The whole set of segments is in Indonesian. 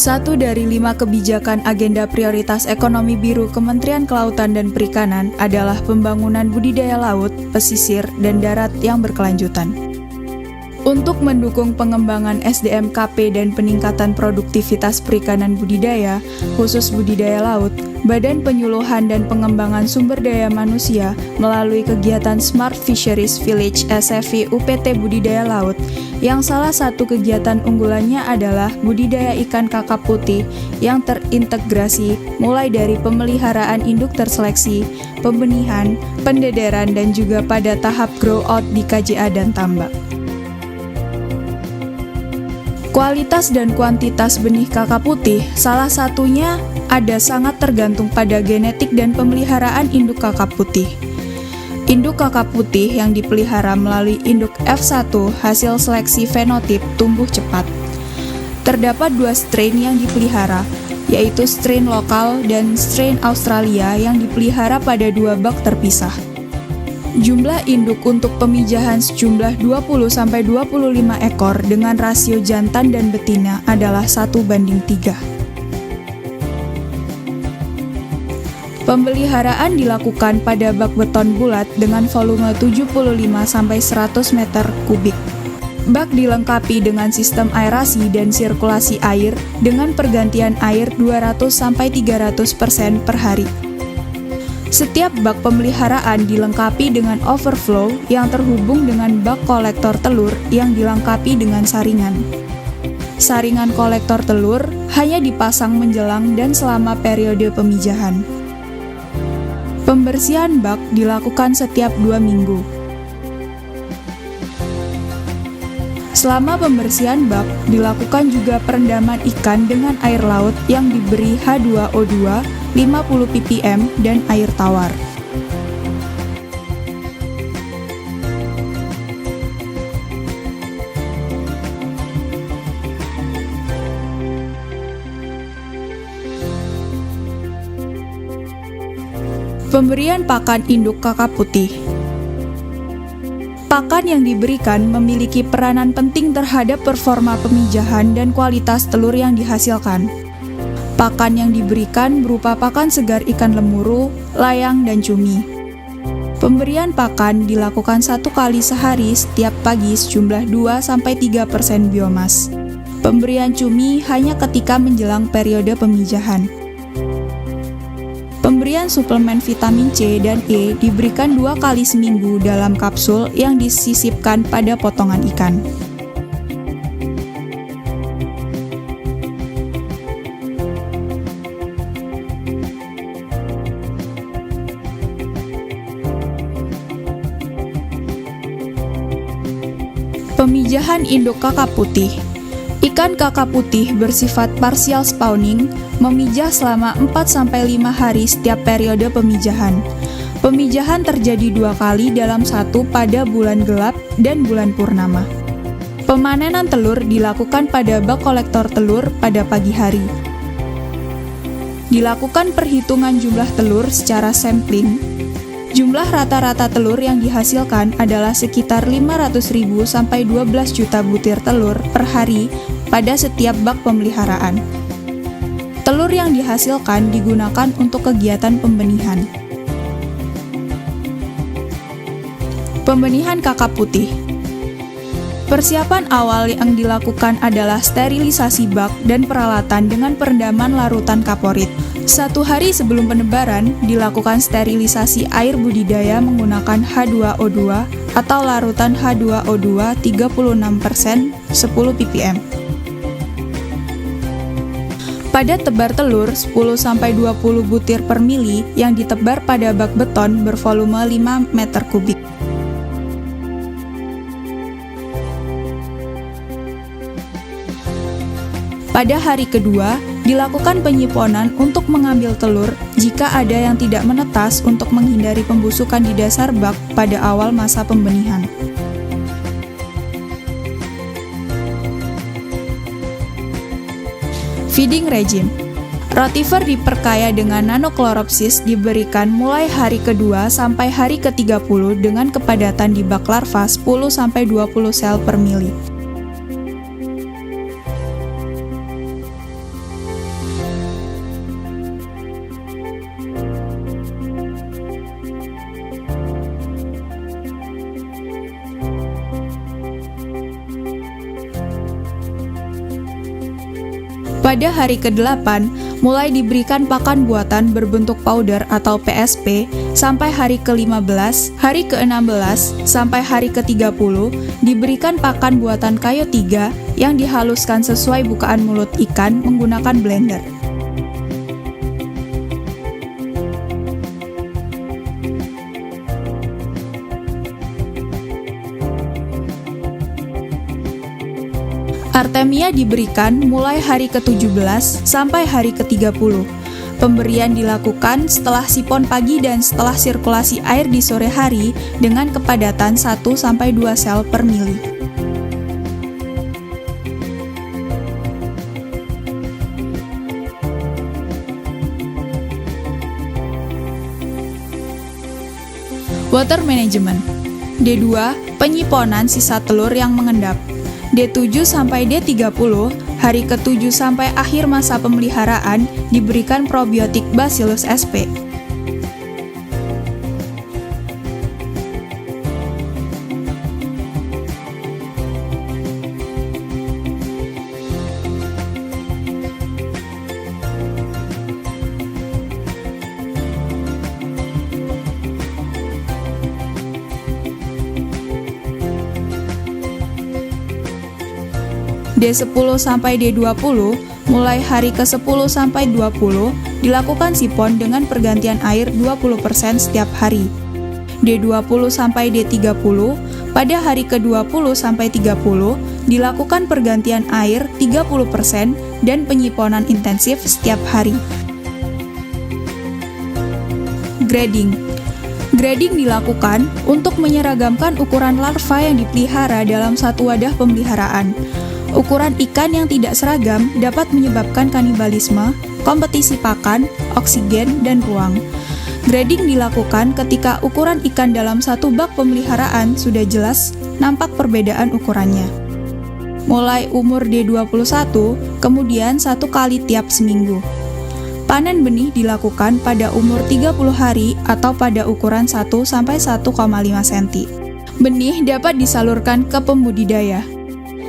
Satu dari 5 kebijakan agenda prioritas ekonomi biru Kementerian Kelautan dan Perikanan adalah pembangunan budidaya laut, pesisir, dan darat yang berkelanjutan. Untuk mendukung pengembangan SDM KP dan peningkatan produktivitas perikanan budidaya, khusus budidaya laut, Badan Penyuluhan dan Pengembangan Sumber Daya Manusia melalui kegiatan Smart Fisheries Village SFV UPT Budidaya Laut, yang salah satu kegiatan unggulannya adalah budidaya ikan kakap putih yang terintegrasi mulai dari pemeliharaan induk terseleksi, pembenihan, pendederan, dan juga pada tahap grow out di KJA dan tambak. Kualitas dan kuantitas benih kakap putih salah satunya ada sangat tergantung pada genetik dan pemeliharaan induk kakap putih. Induk kakap putih yang dipelihara melalui induk F1 hasil seleksi fenotip tumbuh cepat. Terdapat 2 strain yang dipelihara, yaitu strain lokal dan strain Australia yang dipelihara pada 2 bak terpisah. Jumlah induk untuk pemijahan sejumlah 20-25 ekor dengan rasio jantan dan betina adalah 1:3. Pemeliharaan dilakukan pada bak beton bulat dengan volume 75-100 meter kubik. Bak dilengkapi dengan sistem aerasi dan sirkulasi air dengan pergantian air 200-300% per hari. Setiap bak pemeliharaan dilengkapi dengan overflow yang terhubung dengan bak kolektor telur yang dilengkapi dengan saringan. Saringan kolektor telur hanya dipasang menjelang dan selama periode pemijahan. Pembersihan bak dilakukan setiap 2 minggu. Selama pembersihan bak, dilakukan juga perendaman ikan dengan air laut yang diberi H2O2 50 ppm dan air tawar. Pemberian pakan induk kakap putih. Pakan yang diberikan memiliki peranan penting terhadap performa pemijahan dan kualitas telur yang dihasilkan. Pakan yang diberikan berupa pakan segar ikan lemuru, layang, dan cumi. Pemberian pakan dilakukan 1 kali sehari setiap pagi sejumlah 2-3% biomas. Pemberian cumi hanya ketika menjelang periode pemijahan. Pemberian suplemen vitamin C dan E diberikan 2 kali seminggu dalam kapsul yang disisipkan pada potongan ikan. Pemijahan induk kakap putih. Ikan kakap putih bersifat partial spawning, memijah selama 4-5 hari setiap periode pemijahan. Pemijahan terjadi 2 kali dalam satu pada bulan gelap dan bulan purnama. Pemanenan telur dilakukan pada bak kolektor telur pada pagi hari. Dilakukan perhitungan jumlah telur secara sampling. Jumlah rata-rata telur yang dihasilkan adalah sekitar 500.000 sampai 12 juta butir telur per hari pada setiap bak pemeliharaan. Telur yang dihasilkan digunakan untuk kegiatan pembenihan. Pembenihan kakap putih. Persiapan awal yang dilakukan adalah sterilisasi bak dan peralatan dengan perendaman larutan kaporit. 1 hari sebelum penebaran, dilakukan sterilisasi air budidaya menggunakan H2O2 atau larutan H2O2 36% 10 ppm. Pada tebar telur 10-20 butir per mili yang ditebar pada bak beton bervolume 5 meter kubik. Pada hari kedua, dilakukan penyiponan untuk mengambil telur jika ada yang tidak menetas untuk menghindari pembusukan di dasar bak pada awal masa pembenihan. Feeding regime. Rotifer diperkaya dengan nanochloropsis diberikan mulai hari kedua sampai hari ke-30 dengan kepadatan di bak larva 10-20 sel per mili. Pada hari ke-8, mulai diberikan pakan buatan berbentuk powder atau PSP sampai hari ke-15, hari ke-16, sampai hari ke-30 diberikan pakan buatan Kayo 3 yang dihaluskan sesuai bukaan mulut ikan menggunakan blender. Artemia diberikan mulai hari ke-17 sampai hari ke-30. Pemberian dilakukan setelah sipon pagi dan setelah sirkulasi air di sore hari dengan kepadatan 1-2 sel per mili. Water Management. D2, penyiponan sisa telur yang mengendap. D7 sampai D30, hari ke-7 sampai akhir masa pemeliharaan diberikan probiotik Bacillus sp. D10 sampai D20, mulai hari ke-10 sampai 20, dilakukan sipon dengan pergantian air 20% setiap hari. D20 sampai D30, pada hari ke-20 sampai 30, dilakukan pergantian air 30% dan penyiponan intensif setiap hari. Grading. Grading dilakukan untuk menyeragamkan ukuran larva yang dipelihara dalam satu wadah pemeliharaan. Ukuran ikan yang tidak seragam dapat menyebabkan kanibalisme, kompetisi pakan, oksigen, dan ruang. Grading dilakukan ketika ukuran ikan dalam satu bak pemeliharaan sudah jelas nampak perbedaan ukurannya. Mulai umur D21, kemudian 1 kali tiap seminggu. Panen benih dilakukan pada umur 30 hari atau pada ukuran 1-1,5 cm. Benih dapat disalurkan ke pembudidaya.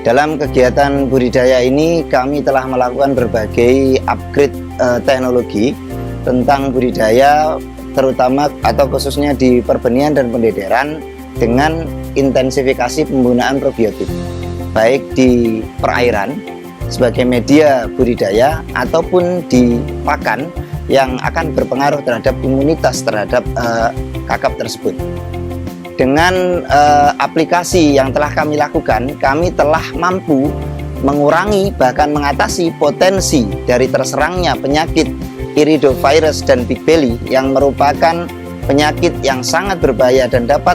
Dalam kegiatan budidaya ini kami telah melakukan berbagai upgrade teknologi tentang budidaya, terutama atau khususnya di perbenihan dan pendederan dengan intensifikasi penggunaan probiotik, baik di perairan sebagai media budidaya ataupun di pakan yang akan berpengaruh terhadap imunitas terhadap kakap tersebut. Dengan aplikasi yang telah kami lakukan, kami telah mampu mengurangi bahkan mengatasi potensi dari terserangnya penyakit iridovirus dan Big Belly yang merupakan penyakit yang sangat berbahaya dan dapat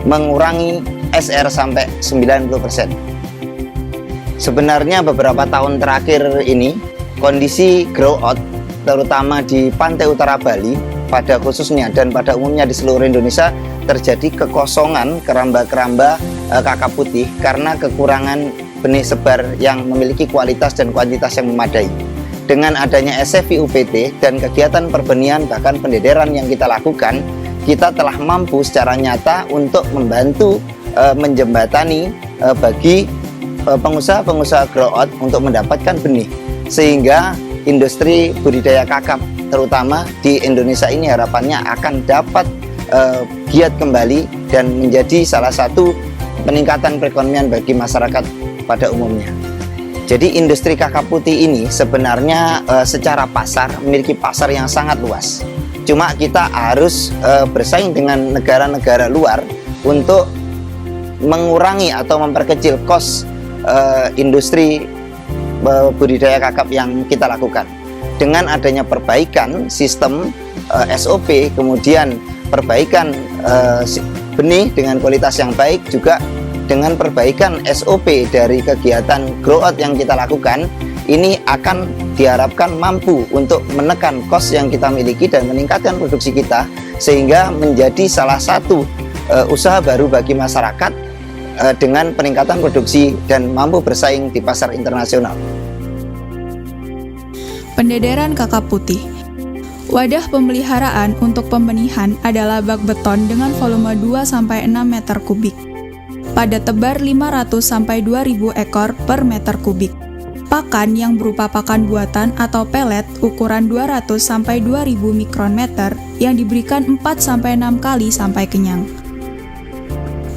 mengurangi SR sampai 90%. Sebenarnya beberapa tahun terakhir ini kondisi grow out terutama di pantai utara Bali pada khususnya dan pada umumnya di seluruh Indonesia terjadi kekosongan keramba-keramba kakap putih karena kekurangan benih sebar yang memiliki kualitas dan kuantitas yang memadai. Dengan adanya SFI UPT dan kegiatan perbenihan bahkan pendederan yang kita lakukan, kita telah mampu secara nyata untuk membantu menjembatani bagi pengusaha-pengusaha grow out untuk mendapatkan benih, sehingga industri budidaya kakap terutama di Indonesia ini harapannya akan dapat giat kembali dan menjadi salah satu peningkatan perekonomian bagi masyarakat pada umumnya. Jadi industri kakap putih ini sebenarnya secara pasar memiliki pasar yang sangat luas. Cuma kita harus bersaing dengan negara-negara luar untuk mengurangi atau memperkecil cost industri budidaya kakap yang kita lakukan. Dengan adanya perbaikan sistem SOP, kemudian perbaikan benih dengan kualitas yang baik, juga dengan perbaikan SOP dari kegiatan grow out yang kita lakukan, ini akan diharapkan mampu untuk menekan cost yang kita miliki dan meningkatkan produksi kita, sehingga menjadi salah satu usaha baru bagi masyarakat dengan peningkatan produksi dan mampu bersaing di pasar internasional. Pendederan kakap putih. Wadah pemeliharaan untuk pembenihan adalah bak beton dengan volume 2-6 meter kubik. Pada tebar 500-2000 ekor per meter kubik. pakan yang berupa pakan buatan atau pelet ukuran 200-2000 mikrometer yang diberikan 4-6 kali sampai kenyang.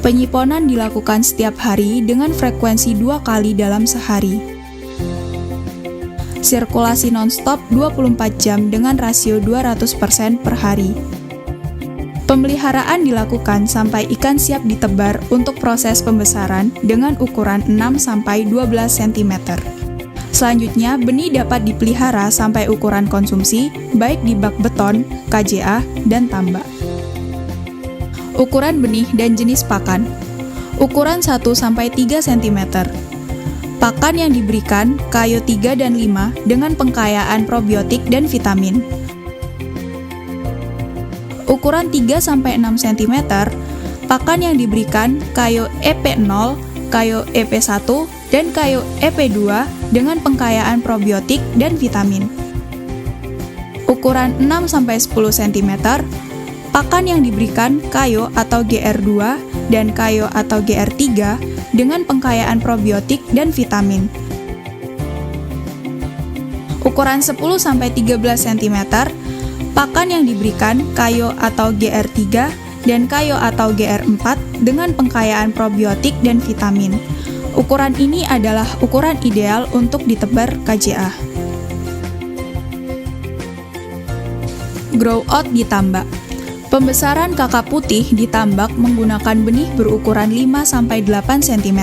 Penyiponan dilakukan setiap hari dengan frekuensi 2 kali dalam sehari. Sirkulasi non-stop 24 jam dengan rasio 200% per hari. Pemeliharaan dilakukan sampai ikan siap ditebar untuk proses pembesaran dengan ukuran 6-12 cm. Selanjutnya, benih dapat dipelihara sampai ukuran konsumsi, baik di bak beton, KJA, dan tambak. Ukuran benih dan jenis pakan. Ukuran 1-3 cm. Pakan yang diberikan, kayo 3 dan 5 dengan pengkayaan probiotik dan vitamin. Ukuran 3-6 cm, pakan yang diberikan, kayo EP0, kayo EP1, dan kayo EP2 dengan pengkayaan probiotik dan vitamin. Ukuran 6-10 cm, pakan yang diberikan kayo atau GR2 dan kayo atau GR3 dengan pengkayaan probiotik dan vitamin. Ukuran 10-13 cm, pakan yang diberikan kayo atau GR3 dan kayo atau GR4 dengan pengkayaan probiotik dan vitamin. Ukuran ini adalah ukuran ideal untuk ditebar KJA. Grow out di tambak. Pembesaran kakap putih di tambak menggunakan benih berukuran 5-8 cm.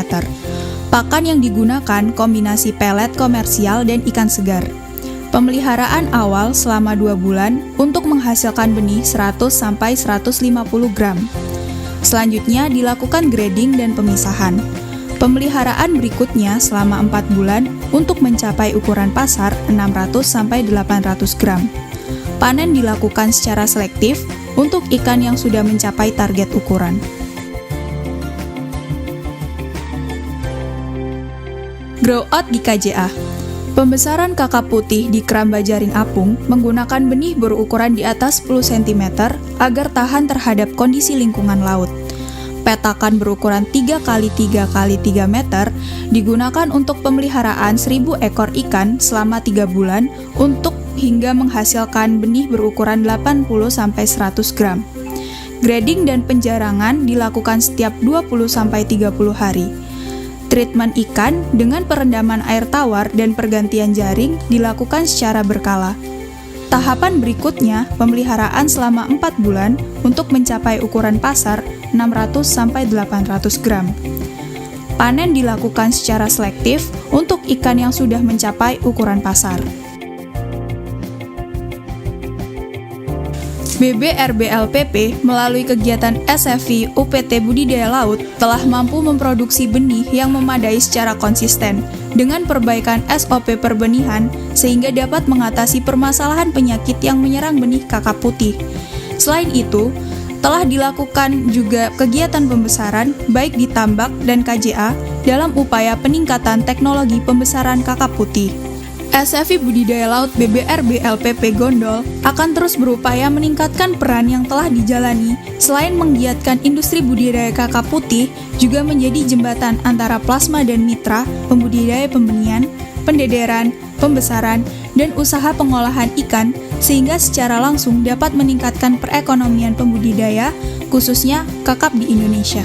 Pakan yang digunakan kombinasi pelet komersial dan ikan segar. Pemeliharaan awal selama 2 bulan untuk menghasilkan benih 100-150 gram. Selanjutnya dilakukan grading dan pemisahan. Pemeliharaan berikutnya selama 4 bulan untuk mencapai ukuran pasar 600-800 gram. Panen dilakukan secara selektif untuk ikan yang sudah mencapai target ukuran. Grow out di KJA. Pembesaran kakap putih di keramba jaring apung menggunakan benih berukuran di atas 10 cm agar tahan terhadap kondisi lingkungan laut. Petakan berukuran 3x3x3 meter digunakan untuk pemeliharaan 1000 ekor ikan selama 3 bulan untuk hingga menghasilkan benih berukuran 80-100 gram. Grading dan penjarangan dilakukan setiap 20-30 hari. Treatment ikan dengan perendaman air tawar dan pergantian jaring dilakukan secara berkala. Tahapan berikutnya, pemeliharaan selama 4 bulan untuk mencapai ukuran pasar 600-800 gram. Panen dilakukan secara selektif untuk ikan yang sudah mencapai ukuran pasar. BBRBLPP melalui kegiatan SFV UPT Budidaya Laut telah mampu memproduksi benih yang memadai secara konsisten dengan perbaikan SOP perbenihan sehingga dapat mengatasi permasalahan penyakit yang menyerang benih kakap putih. Selain itu, telah dilakukan juga kegiatan pembesaran baik di tambak dan KJA dalam upaya peningkatan teknologi pembesaran kakap putih. SFV Budidaya Laut BBRBLPP Gondol akan terus berupaya meningkatkan peran yang telah dijalani selain menggiatkan industri budidaya kakap putih juga menjadi jembatan antara plasma dan mitra, pembudidaya pembenihan, pendederan, pembesaran, dan usaha pengolahan ikan sehingga secara langsung dapat meningkatkan perekonomian pembudidaya, khususnya kakap di Indonesia.